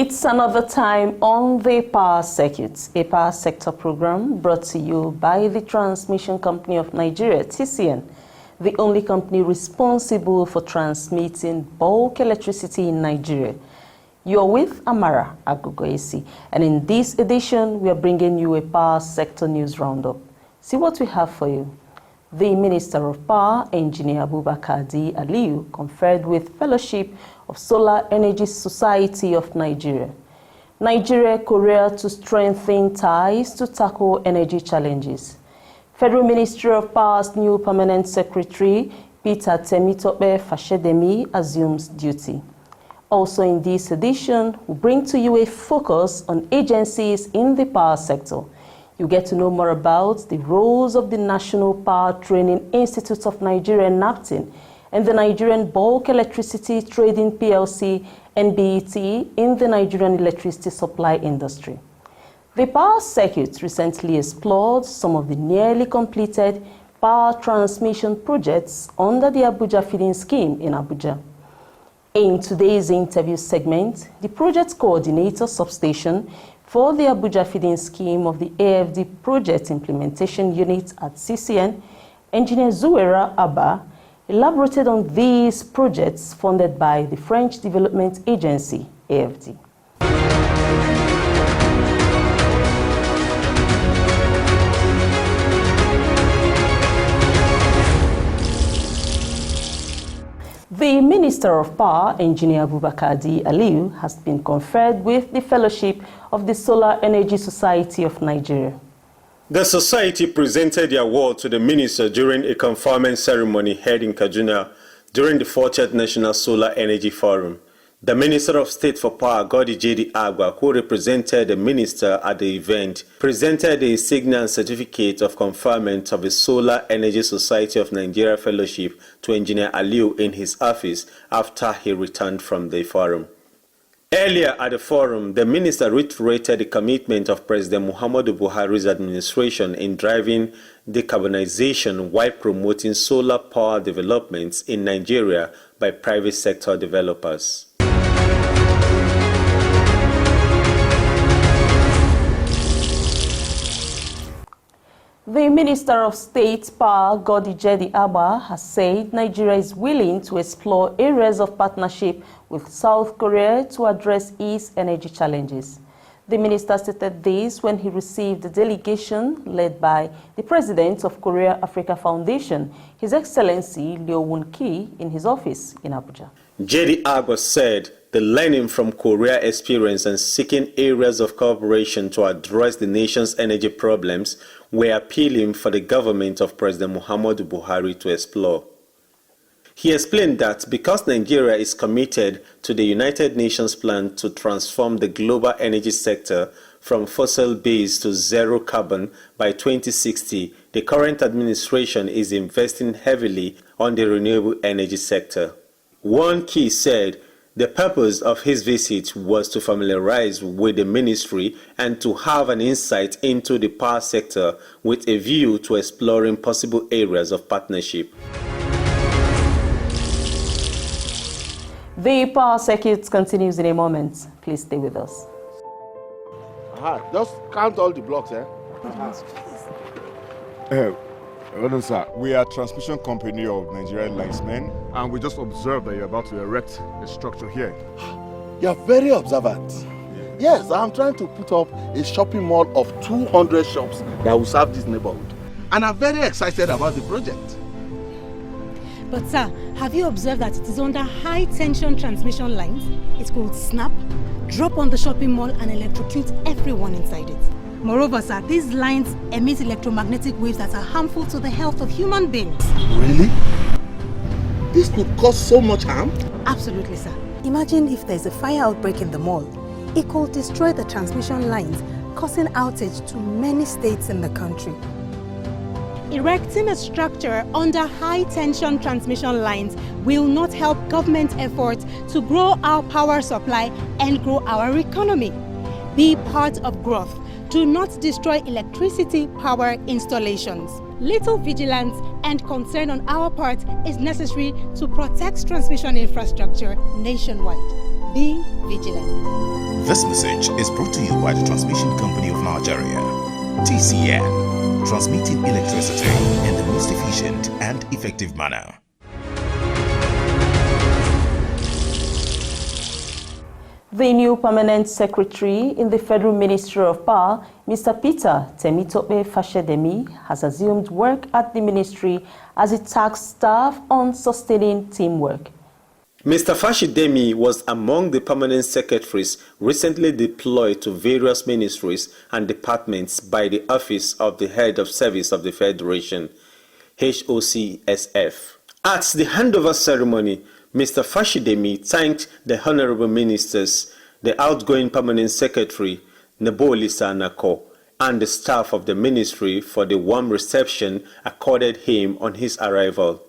It's another time on the Power Circuit, a power sector program brought to you by the Transmission Company of Nigeria, TCN, the only company responsible for transmitting bulk electricity in Nigeria. You're with Amara Agogoesi, and in this edition, we are bringing you a power sector news roundup. See what we have for you. The Minister of Power, Engineer Abubakar D. Aliyu, conferred with Fellowship of Solar Energy Society of Nigeria. Nigeria-Korea to strengthen ties to tackle energy challenges. Federal Ministry of Power's new Permanent Secretary, Peter Temitope Fashedemi, assumes duty. Also in this edition, we bring to you a focus on agencies in the power sector. You get to know more about the roles of the National Power Training Institute of Nigeria, NAPTIN, and the Nigerian Bulk Electricity Trading PLC, NBET, in the Nigerian electricity supply industry. The Power Circuit recently explored some of the nearly completed power transmission projects under the Abuja Feeding Scheme in Abuja. In today's interview segment, the project coordinator substation for the Abuja Feeding Scheme of the AFD Project Implementation Unit at CCN, Engineer Zuwera Abba, elaborated on these projects funded by the French Development Agency, AFD. The Minister of Power, Engineer Abubakar D. Aliyu, has been conferred with the Fellowship of the Solar Energy Society of Nigeria. The society presented the award to the minister during a conferment ceremony held in Kaduna during the 40th National Solar Energy Forum. The Minister of State for Power, Godi J.D. Agba, who represented the minister at the event, presented a signal certificate of conferment of the Solar Energy Society of Nigeria Fellowship to Engineer Aliyu in his office after he returned from the forum. Earlier at the forum, the minister reiterated the commitment of President Muhammadu Buhari's administration in driving decarbonization while promoting solar power developments in Nigeria by private sector developers. The Minister of State Power, Godi J.D. Agba, has said Nigeria is willing to explore areas of partnership with South Korea to address its energy challenges. The minister stated this when he received a delegation led by the President of Korea Africa Foundation, His Excellency Leo Woon-ki, in his office in Abuja. J.D. Agba said the learning from Korea experience and seeking areas of cooperation to address the nation's energy problems were appealing for the government of President Muhammadu Buhari to explore. He explained that because Nigeria is committed to the United Nations plan to transform the global energy sector from fossil-based to zero carbon by 2060, the current administration is investing heavily on the renewable energy sector. Woon-ki said the purpose of his visit was to familiarize with the ministry and to have an insight into the power sector with a view to exploring possible areas of partnership. The Power Circuit continues in a moment. Please stay with us. Just count all the blocks, eh? Sir, we are a transmission company of Nigerian linesmen, and we just observed that you're about to erect a structure here. You are very observant. Yes, I'm trying to put up a shopping mall of 200 shops that will serve this neighborhood. And I'm very excited about the project. But sir, have you observed that it is under high tension transmission lines? It could snap, drop on the shopping mall and electrocute everyone inside it. Moreover, sir, these lines emit electromagnetic waves that are harmful to the health of human beings. Really? This could cause so much harm? Absolutely, sir. Imagine if there's a fire outbreak in the mall. It could destroy the transmission lines, causing outage to many states in the country. Erecting a structure under high-tension transmission lines will not help government efforts to grow our power supply and grow our economy. Be part of growth. Do not destroy electricity power installations. Little vigilance and concern on our part is necessary to protect transmission infrastructure nationwide. Be vigilant. This message is brought to you by the Transmission Company of Nigeria, TCN, transmitting electricity in the most efficient and effective manner. The new permanent secretary in the Federal Ministry of Power, Mr. Peter Temitope Fashedemi, has assumed work at the ministry as it tasked staff on sustaining teamwork. Mr. Fashedemi was among the permanent secretaries recently deployed to various ministries and departments by the Office of the Head of Service of the Federation, HOCSF. At the handover ceremony, Mr. Fashedemi thanked the honorable ministers, the outgoing permanent secretary, Nebolisa Nako, and the staff of the ministry for the warm reception accorded him on his arrival.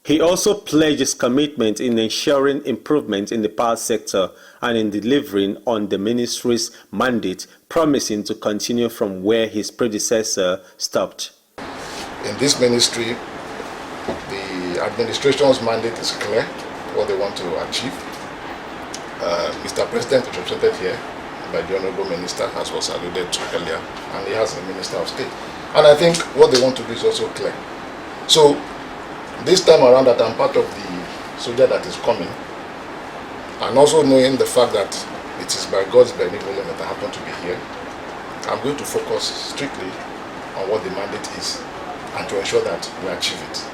He also pledged his commitment in ensuring improvement in the power sector and in delivering on the ministry's mandate, promising to continue from where his predecessor stopped. In this ministry, the administration's mandate is clear, what they want to achieve. Mr. President is represented here by the Honorable Minister, as was alluded to earlier, and he has a Minister of State. And I think what they want to do is also clear. So, this time around that I'm part of the soldier that is coming, and also knowing the fact that it is by God's benevolence that I happen to be here, I'm going to focus strictly on what the mandate is and to ensure that we achieve it.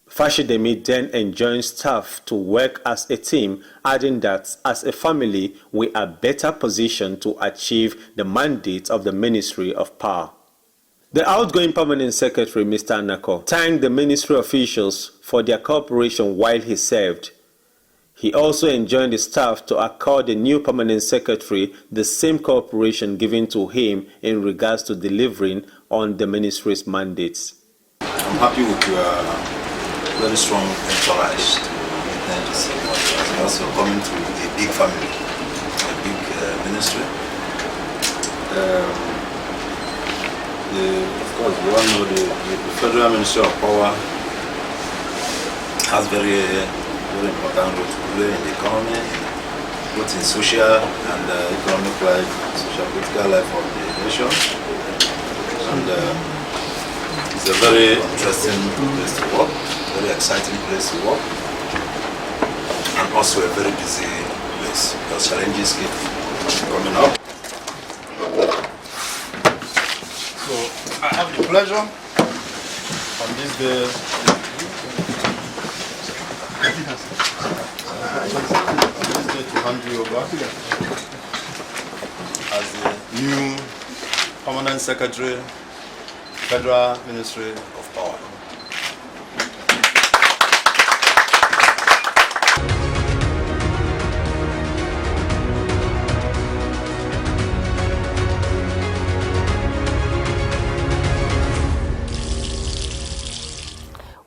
Fashedemi then enjoined staff to work as a team, adding that as a family we are better positioned to achieve the mandate of the Ministry of Power. The outgoing permanent secretary, Mr. Anako, thanked the ministry officials for their cooperation while he served. He also enjoined the staff to accord the new permanent secretary the same cooperation given to him in regards to delivering on the ministry's mandates. I'm happy with your very strong entourage. Thank you so much. Also coming to a big family, a big ministry. Of course, we all know the Federal Ministry of Power has very important role to play in the economy, both in social and economic life, social political life of the nation. And it's a very interesting place to work, very exciting place to work, and also a very busy place because challenges keep coming up. So I have the pleasure on this day to hand you over as the new Permanent Secretary, Federal Ministry of Power.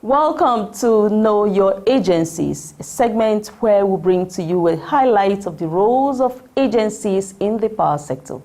Welcome to Know Your Agencies, a segment where we bring to you a highlight of the roles of agencies in the power sector.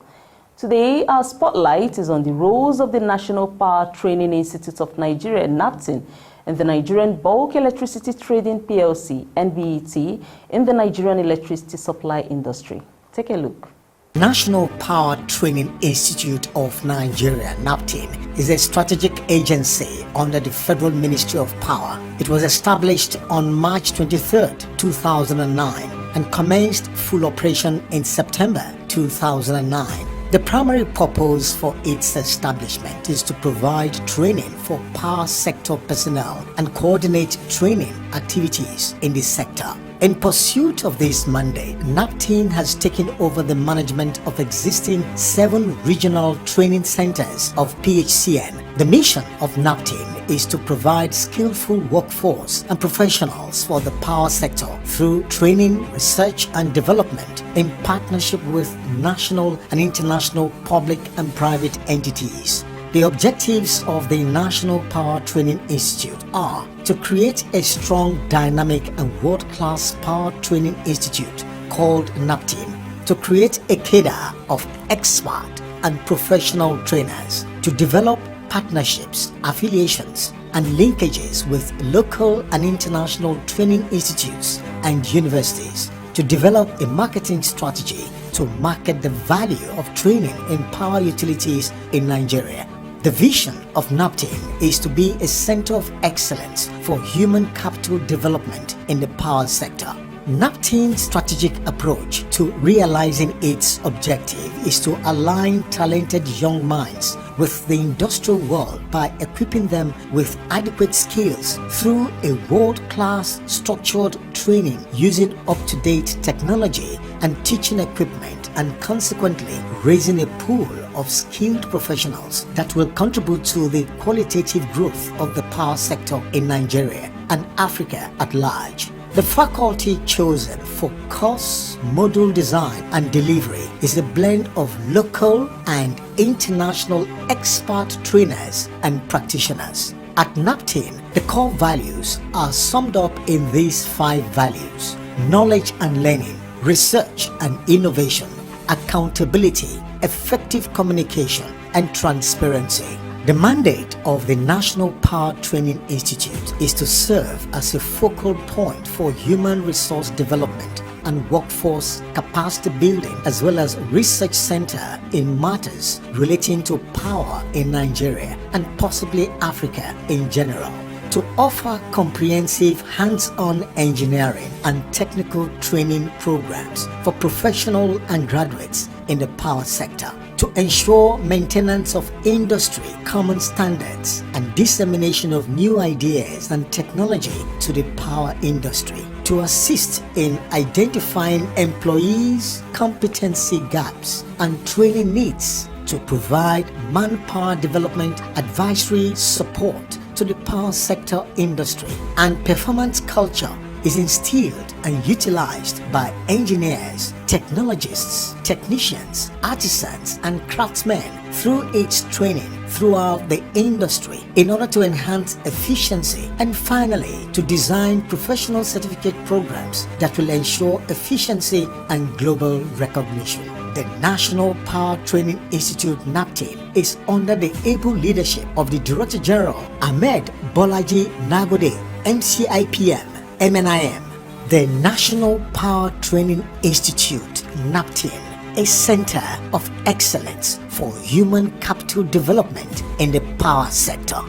Today, our spotlight is on the roles of the National Power Training Institute of Nigeria, NAPTIN, and the Nigerian Bulk Electricity Trading PLC, NBET, in the Nigerian electricity supply industry. Take a look. National Power Training Institute of Nigeria, NAPTIN, is a strategic agency under the Federal Ministry of Power. It was established on March 23, 2009 and commenced full operation in September 2009. The primary purpose for its establishment is to provide training for power sector personnel and coordinate training activities in the sector. In pursuit of this mandate, NAPTIN has taken over the management of existing 7 regional training centers of PHCN. The mission of NAPTIN is to provide skillful workforce and professionals for the power sector through training, research and development in partnership with national and international public and private entities. The objectives of the National Power Training Institute are to create a strong, dynamic and world-class power training institute called NAPTIN, to create a cadre of expert and professional trainers, to develop partnerships, affiliations and linkages with local and international training institutes and universities, to develop a marketing strategy to market the value of training in power utilities in Nigeria. The vision of NAPTIN is to be a center of excellence for human capital development in the power sector. NAPTIN's strategic approach to realizing its objective is to align talented young minds with the industrial world by equipping them with adequate skills through a world-class structured training using up-to-date technology and teaching equipment, and consequently raising a pool of skilled professionals that will contribute to the qualitative growth of the power sector in Nigeria and Africa at large. The faculty chosen for course, module design and delivery is a blend of local and international expert trainers and practitioners. At NAPTIN, the core values are summed up in these 5 values: knowledge and learning, research and innovation, accountability, effective communication, and transparency. The mandate of the National Power Training Institute is to serve as a focal point for human resource development and workforce capacity building, as well as research center in matters relating to power in Nigeria and possibly Africa in general, to offer comprehensive hands-on engineering and technical training programs for professional and graduates in the power sector, to ensure maintenance of industry common standards and dissemination of new ideas and technology to the power industry, to assist in identifying employees' competency gaps and training needs, to provide manpower development advisory support to the power sector industry, and performance culture is instilled and utilized by engineers, technologists, technicians, artisans, and craftsmen through its training throughout the industry in order to enhance efficiency, and finally to design professional certificate programs that will ensure efficiency and global recognition. The National Power Training Institute NAPTIN is under the able leadership of the Director General Ahmed Bolaji Nagode, MCIPM, MNIM. The National Power Training Institute NAPTIN, a center of excellence for human capital development in the power sector.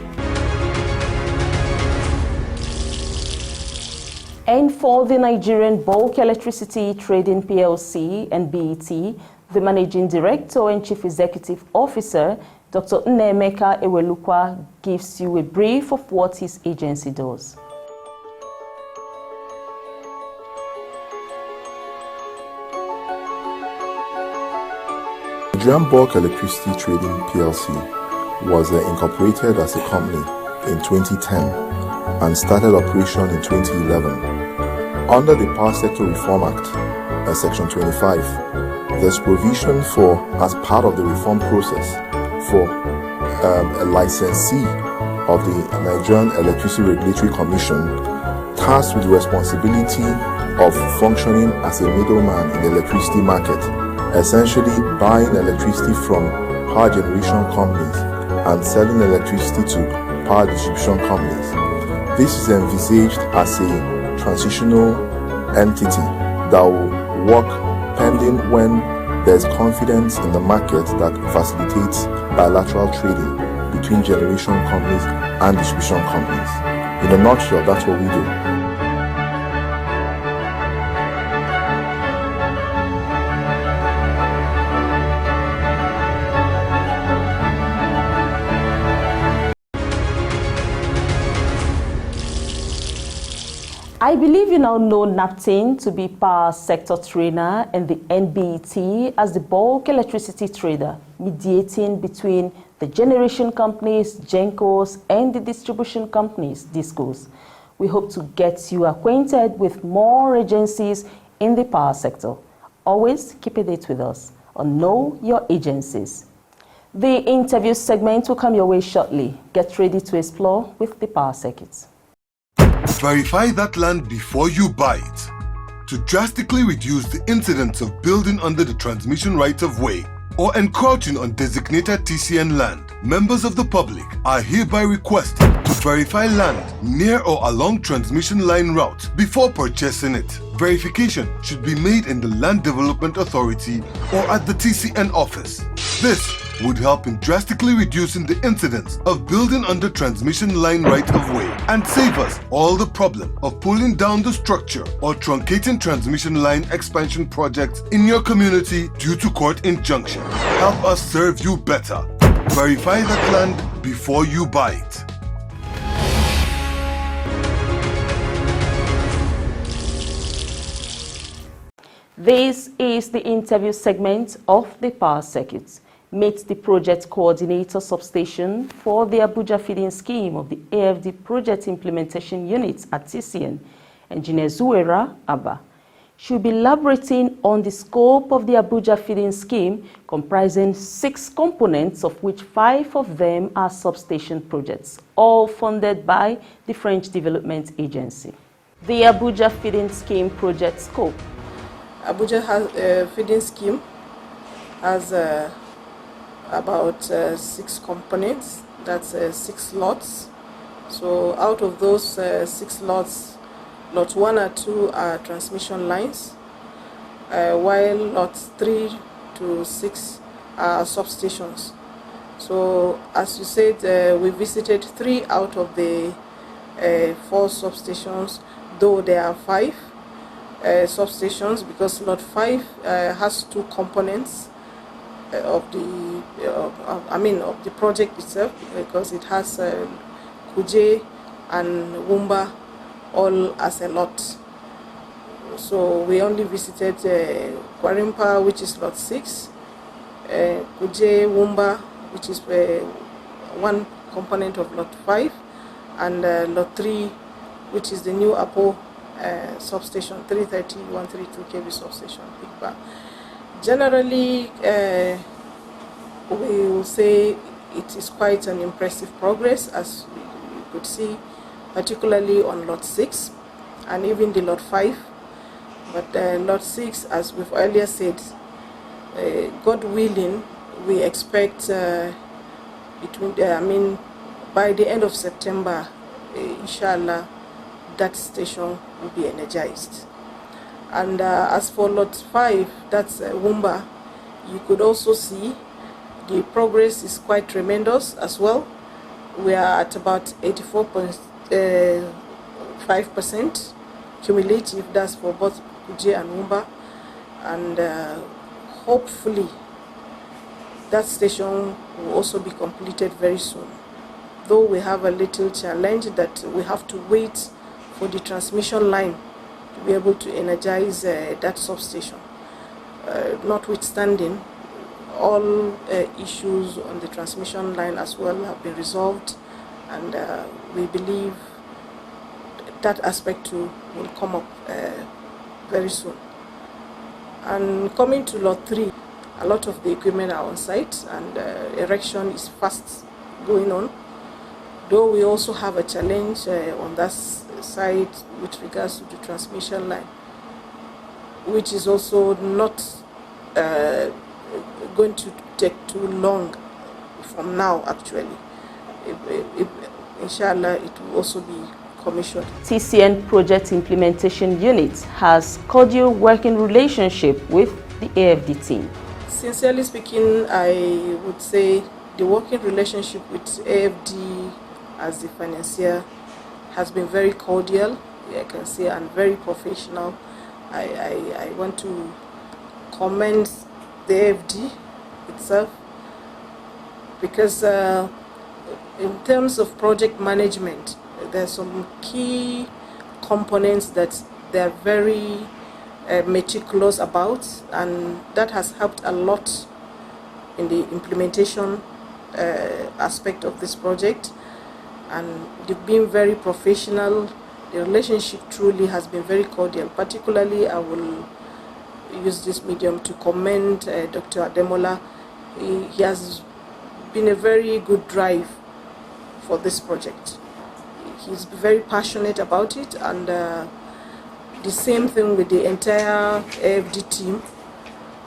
And for the Nigerian Bulk Electricity Trading PLC and BET, the Managing Director and Chief Executive Officer, Dr. Nnemeka Ewelukwa, gives you a brief of what his agency does. Nigerian Bulk Electricity Trading PLC was incorporated as a company in 2010 and started operation in 2011. Under the Power Sector Reform Act, Section 25, there's provision for, as part of the reform process, for a licensee of the Nigerian Electricity Regulatory Commission tasked with the responsibility of functioning as a middleman in the electricity market, essentially buying electricity from power generation companies and selling electricity to power distribution companies. This is envisaged as a transitional entity that will work pending when there's confidence in the market that facilitates bilateral trading between generation companies and distribution companies. In a nutshell, that's what we do. I believe you now know NAPTIN to be power sector trainer and the NBT as the bulk electricity trader, mediating between the generation companies, GENCOs, and the distribution companies, DISCOs. We hope to get you acquainted with more agencies in the power sector. Always keep a date with us on Know Your Agencies. The interview segment will come your way shortly. Get ready to explore with the power circuits. Verify that land before you buy it. To drastically reduce the incidence of building under the transmission right-of-way or encroaching on designated TCN land, members of the public are hereby requested to verify land near or along transmission line route before purchasing it. verification should be made in the Land Development Authority or at the TCN office. This would help in drastically reducing the incidence of building under transmission line right-of-way and save us all the problem of pulling down the structure or truncating transmission line expansion projects in your community due to court injunction. Help us serve you better. Verify that land before you buy it. This is the interview segment of the Power Circuit. Meet the project coordinator substation for the Abuja feeding scheme of the AFD project implementation unit at TCN, Engineer Zuwera Abba. She'll be elaborating on the scope of the Abuja feeding scheme, comprising 6 components, of which 5 of them are substation projects, all funded by the French Development Agency. The Abuja feeding scheme project scope. Abuja has feeding scheme has about 6 components. That's 6 lots. So out of those 6 lots, lot 1 and 2 are transmission lines, while lots 3 to 6 are substations. So as you said, we visited 3 out of the 4 substations, though there are 5 substations, because lot 5 has 2 components of the project itself, because it has Kuje and Wumba all as a lot. So we only visited Kwarimpa, which is lot 6, Kuje, Wumba, which is 1 component of lot 5, and lot 3, which is the new Apo substation, 330 132 kV substation, Big Bar. Generally, we will say it is quite an impressive progress, as you could see, particularly on lot 6 and even the lot 5. But lot 6, as we've earlier said, God willing, we expect by the end of September, inshallah, that station will be energized. And as for lot 5, that's Wumba, you could also see the progress is quite tremendous as well. We are at about 84.5% cumulative, that's for both Kuje and Wumba, and hopefully that station will also be completed very soon. Though we have a little challenge that we have to wait for the transmission line to be able to energize that substation. Notwithstanding, all issues on the transmission line as well have been resolved, and we believe that aspect too will come up very soon. And coming to lot 3, a lot of the equipment are on site, and erection is fast going on. Though we also have a challenge on that side with regards to the transmission line, which is also not going to take too long from now, actually. Inshallah, it will also be commissioned. TCN Project Implementation Unit has cordial working relationship with the AFD team. Sincerely speaking, I would say the working relationship with AFD as the financier has been very cordial, I can say, and very professional. I want to commend the AFD itself, because in terms of project management, there are some key components that they are very meticulous about, and that has helped a lot in the implementation aspect of this project. And they've been very professional. The relationship truly has been very cordial. Particularly, I will use this medium to commend Dr. Ademola. He has been a very good drive for this project. He's very passionate about it, and the same thing with the entire AFD team.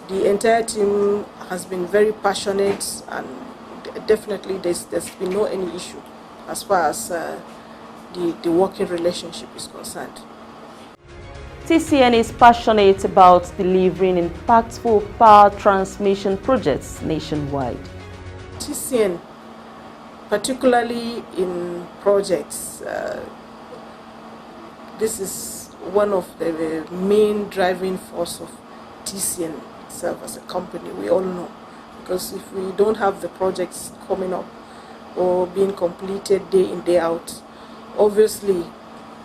The entire team has been very passionate, and definitely there's been no any issue as far as the working relationship is concerned. TCN is passionate about delivering impactful power transmission projects nationwide. TCN, particularly in projects, this is one of the main driving force of TCN itself as a company, we all know. Because if we don't have the projects coming up or being completed day in, day out, obviously,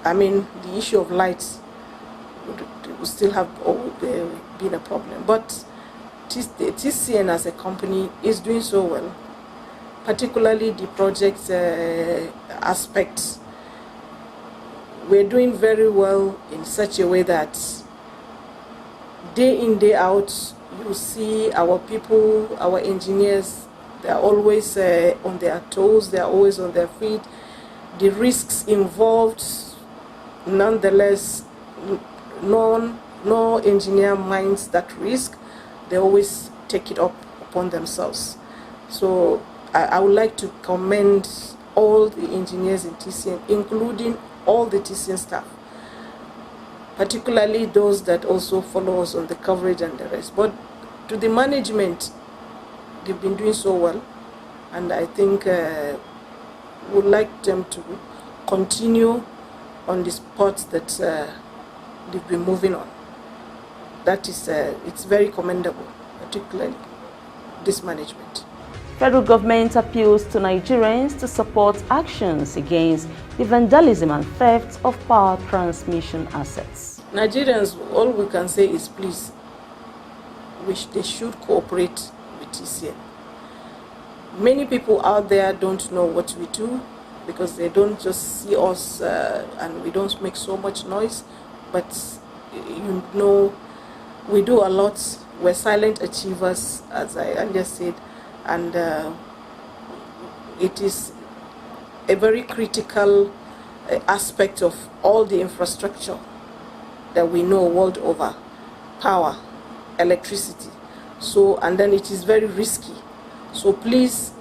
the issue of lights would still have been a problem. But TCN as a company is doing so well, particularly the project aspects. We're doing very well in such a way that day in, day out, you see our people, our engineers, they're always on their toes, they're always on their feet. The risks involved, nonetheless, no engineer minds that risk. They always take it up upon themselves. So I would like to commend all the engineers in TCN, including all the TCN staff, particularly those that also follow us on the coverage and the rest. But to the management, they've been doing so well, and I think would like them to continue on the spots that they've been moving on. That is, it's very commendable, particularly this management. Federal government appeals to Nigerians to support actions against the vandalism and theft of power transmission assets. Nigerians, all we can say is please, they should cooperate with TCN. Many people out there don't know what we do because they don't just see us and we don't make so much noise, but we do a lot. We're silent achievers, as I earlier said, and it is a very critical aspect of all the infrastructure that we know world over: power, electricity. So, and then it is very risky. So please,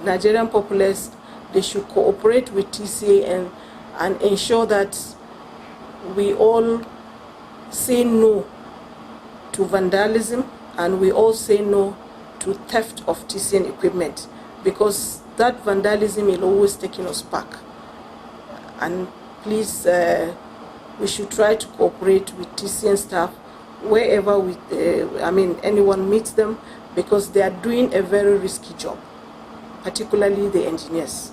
Nigerian populace, they should cooperate with TCN and ensure that we all say no to vandalism and we all say no to theft of TCN equipment, because that vandalism is always taking us back. And please, we should try to cooperate with TCN staff wherever anyone meets them, because they are doing a very risky job, particularly the engineers.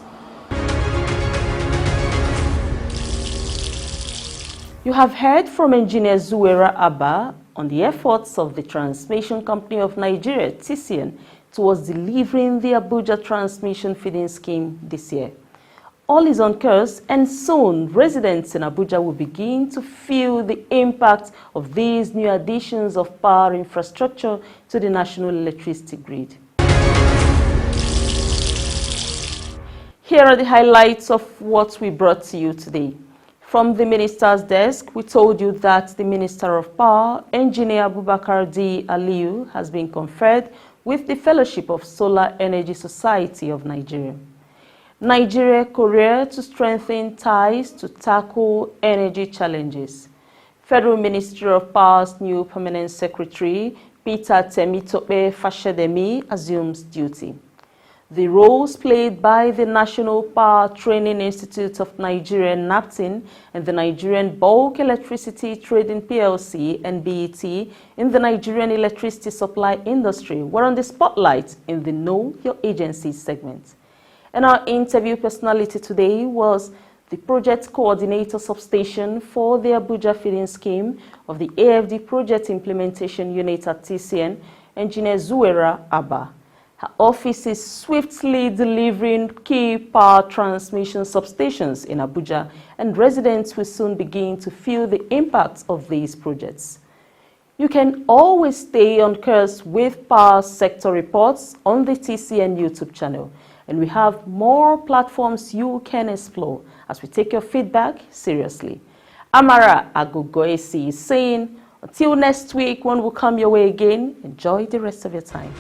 You have heard from Engineer Zuwera Abba on the efforts of the Transmission Company of Nigeria, TCN, towards delivering the Abuja Transmission Feeding Scheme this year. All is on course, and soon residents in Abuja will begin to feel the impact of these new additions of power infrastructure to the national electricity grid. Here are the highlights of what we brought to you today. From the Minister's desk, we told you that the Minister of Power, Engineer Abubakar D. Aliyu, has been conferred with the Fellowship of Solar Energy Society of Nigeria. Nigeria-Korea to strengthen ties to tackle energy challenges. Federal Ministry of Power's new Permanent Secretary, Peter Temitope Fashedemi, assumes duty. The roles played by the National Power Training Institute of Nigeria, NAPTIN, and the Nigerian Bulk Electricity Trading PLC, NBET, in the Nigerian electricity supply industry were on the spotlight in the Know Your Agency segment. And our interview personality today was the project coordinator substation for the Abuja feeding scheme of the AFD Project Implementation Unit at TCN, Engineer Zuwera Abba. Her office is swiftly delivering key power transmission substations in Abuja, and residents will soon begin to feel the impact of these projects. You can always stay on course with power sector reports on the TCN YouTube channel, and we have more platforms you can explore as we take your feedback seriously. Amara Agogoesi is saying, until next week when we come your way again, enjoy the rest of your time.